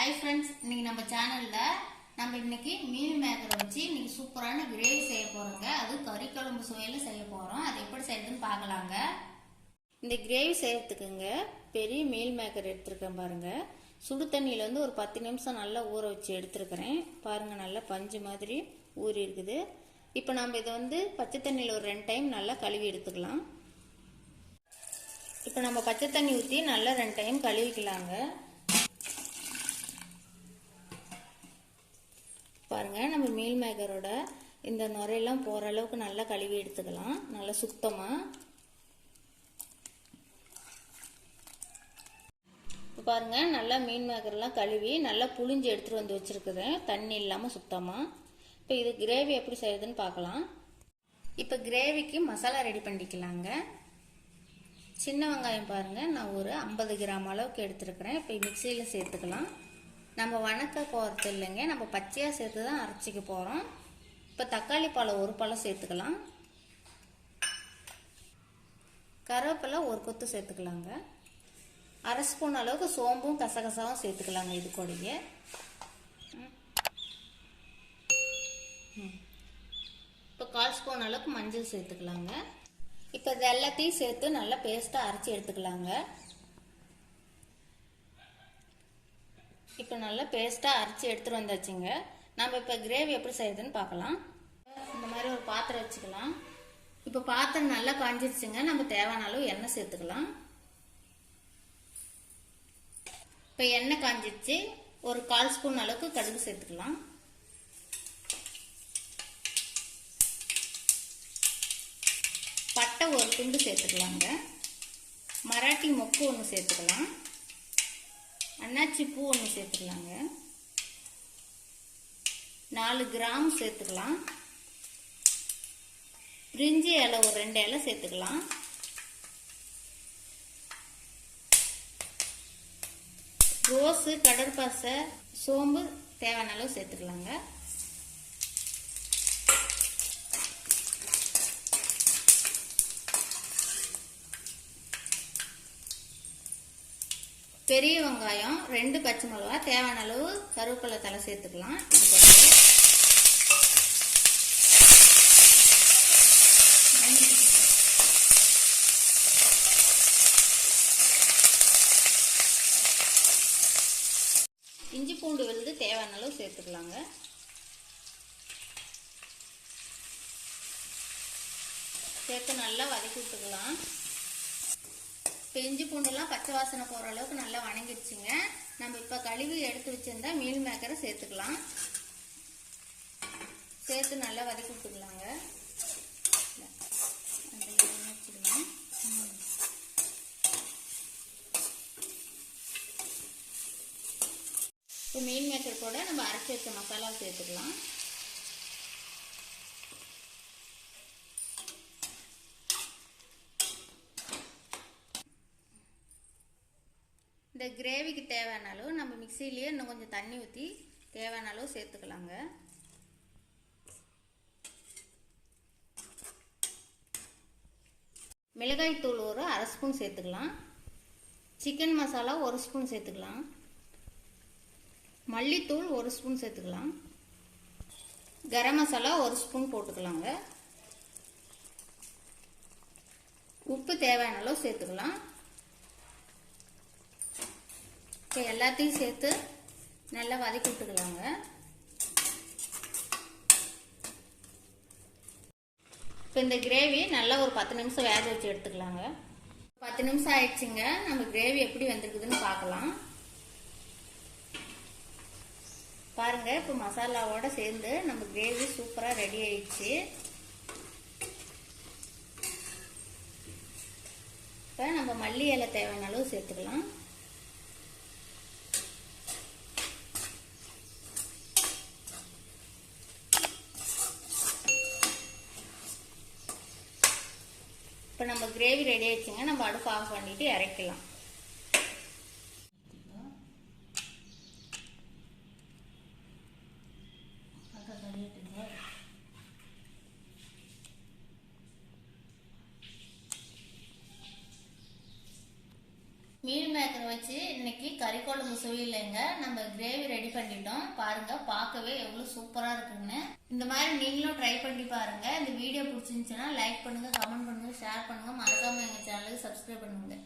Hi friends, இன்னைக்கு நம்ம சேனல்ல நம்ம இன்னைக்கு மீல் மேக்கரை வச்சு இன்னைக்கு சூப்பரான கிரேவி செய்ய போறோங்க. அது கறி குழம்பு சுவையில செய்ய போறோம். அது எப்படி செய்யறதுன்னு பார்க்கலாங்க. இந்த கிரேவி செய்யறதுக்குங்க பெரிய மீல் மேக்கர் எடுத்துருக்கேன் பாருங்க. சுடு தண்ணியில வந்து ஒரு 10 நிமிஷம் நல்லா ஊற வச்சு எடுத்துருக்கிறேன் பாருங்க. நல்லா பஞ்சு மாதிரி ஊறி இருக்குது. இப்போ நம்ம இதை வந்து பச்சை தண்ணியில் ஒரு 2 டைம் நல்லா கழுவி எடுத்துக்கலாம். இப்போ நம்ம பச்சை தண்ணி ஊற்றி நல்லா 2 டைம் கழுவிக்கலாங்க. பாருங்க, நம்ம மீல் மேக்கரோட இந்த நுரையெல்லாம் போகிற அளவுக்கு நல்லா கழுவி எடுத்துக்கலாம். நல்லா சுத்தமாக. இப்போ பாருங்க, நல்லா மீன் மேக்கர்லாம் கழுவி நல்லா புளிஞ்சு எடுத்துகிட்டு வந்து வச்சுருக்குறேன், தண்ணி இல்லாமல் சுத்தமாக. இப்போ இது கிரேவி எப்படி செய்யுதுன்னு பார்க்கலாம். இப்போ கிரேவிக்கு மசாலா ரெடி பண்ணிக்கலாங்க. சின்ன வெங்காயம் பாருங்கள், நான் ஒரு 50 கிராம் அளவுக்கு எடுத்துருக்கிறேன். இப்போ மிக்சியில் சேர்த்துக்கலாம். நம்ம வணக்க போகிறது இல்லைங்க, நம்ம பச்சையாக சேர்த்து தான் அரைச்சிக்க போகிறோம். இப்போ தக்காளி பழம் ஒரு பழம் சேர்த்துக்கலாம். கருவேப்பிலை ஒரு கொத்து சேர்த்துக்கலாங்க. 1/2 ஸ்பூன் அளவுக்கு சோம்பும் கசகசாவும் சேர்த்துக்கலாங்க. இது கூடயே இப்போ 1/4 ஸ்பூன் அளவுக்கு மஞ்சள் சேர்த்துக்கலாங்க. இப்போ இது எல்லாத்தையும் சேர்த்து நல்லா பேஸ்ட்டாக அரைச்சி எடுத்துக்கலாங்க. இப்போ நல்லா பேஸ்ட்டாக அரைச்சி எடுத்துகிட்டு வந்தாச்சுங்க. நம்ம இப்போ கிரேவி எப்படி செய்யுதுன்னு பார்க்கலாம். இந்த மாதிரி ஒரு பாத்திரம் வச்சுக்கலாம். இப்போ பாத்திரம் நல்லா காஞ்சிருச்சுங்க. நம்ம தேவையான அளவு எண்ணெய் சேர்த்துக்கலாம். இப்போ எண்ணெய் காஞ்சிருச்சு. ஒரு 1/4 ஸ்பூன் அளவுக்கு கடுகு சேர்த்துக்கலாம். பட்டை ஒரு துண்டு சேர்த்துக்கலாங்க. மராட்டி மொக்கு ஒன்று சேர்த்துக்கலாம். அன்னாச்சி பூ ஒன்று சேர்த்துக்கலாங்க. 4 கிராம் சேர்த்துக்கலாம். பிரிஞ்சி இலை ஒரு 2 இலை சேர்த்துக்கலாம். ரோஸு, கடற்பாசை, சோம்பு தேவையான அளவு சேர்த்துக்கலாங்க. பெரிய வெங்காயம் 2 பச்சை மிளகா, தேவையான அளவு கருவேப்பிலை தலை சேர்த்துக்கலாம். இது போட்டு இஞ்சி பூண்டு விழுது தேவையான அளவு சேர்த்துக்கலாங்க. சேர்த்து நல்லா வதக்கி விட்டுக்கலாம். இஞ்சி பூண்டுலாம் பச்சை வாசனை போகிற அளவுக்கு நல்லா வணங்கிடுச்சுங்க. நம்ம இப்போ கழுவி எடுத்து வச்சிருந்தா மீல் மேக்கரை சேர்த்துக்கலாம். சேர்த்து நல்லா வதக்கி விட்டுக்கலாங்க. இப்போ மீல் மேக்கர் கூட நம்ம அரைச்சி வச்ச மசாலா சேர்த்துக்கலாம். இந்த கிரேவிக்கு தேவையான அளவு நம்ம மிக்சிலேயே இன்னும் கொஞ்சம் தண்ணி ஊற்றி தேவையான அளவு சேர்த்துக்கலாங்க. மிளகாய் தூள் ஒரு 1/2 ஸ்பூன் சேர்த்துக்கலாம். சிக்கன் மசாலா 1 ஸ்பூன் சேர்த்துக்கலாம். மல்லித்தூள் 1 ஸ்பூன் சேர்த்துக்கலாம். கரம் மசாலா 1 ஸ்பூன் போட்டுக்கலாங்க. உப்பு தேவையான அளவு சேர்த்துக்கலாம். இப்போ எல்லாத்தையும் சேர்த்து நல்லா வதக்கி விட்டுக்கலாங்க. இப்போ இந்த கிரேவி நல்லா ஒரு 10 நிமிஷம் வேக வச்சு எடுத்துக்கலாங்க. 10 நிமிஷம் ஆயிடுச்சுங்க. நம்ம கிரேவி எப்படி வந்திருக்குதுன்னு பார்க்கலாம். பாருங்க, இப்போ மசாலாவோட சேர்ந்து நம்ம கிரேவி சூப்பராக ரெடி ஆயிடுச்சு. இப்போ நம்ம மல்லி இலை தேவையான அளவு சேர்த்துக்கலாம். இப்போ நம்ம கிரேவி ரெடி ஆயிடுச்சுங்க. நம்ம அடுப்பு ஆஃப் பண்ணிட்டு இறக்கலாம். மீல் மேக்கரை வச்சு வச்சு இன்னைக்கு கறி குழம்பு சுவையில்லைங்க நம்ம கிரேவி ரெடி பண்ணிட்டோம். பாருங்க, பார்க்கவே எவ்வளவு சூப்பரா இருக்குன்னு. இந்த மாதிரி நீங்களும் ட்ரை பண்ணி பாருங்க. இந்த வீடியோ பிடிச்சிருந்துச்சுன்னா லைக் பண்ணுங்க, கமெண்ட் பண்ணுங்க, ஷேர் பண்ணுங்க, மறக்காம எங்க சேனலுக்கு சப்ஸ்கிரைப் பண்ணுங்க.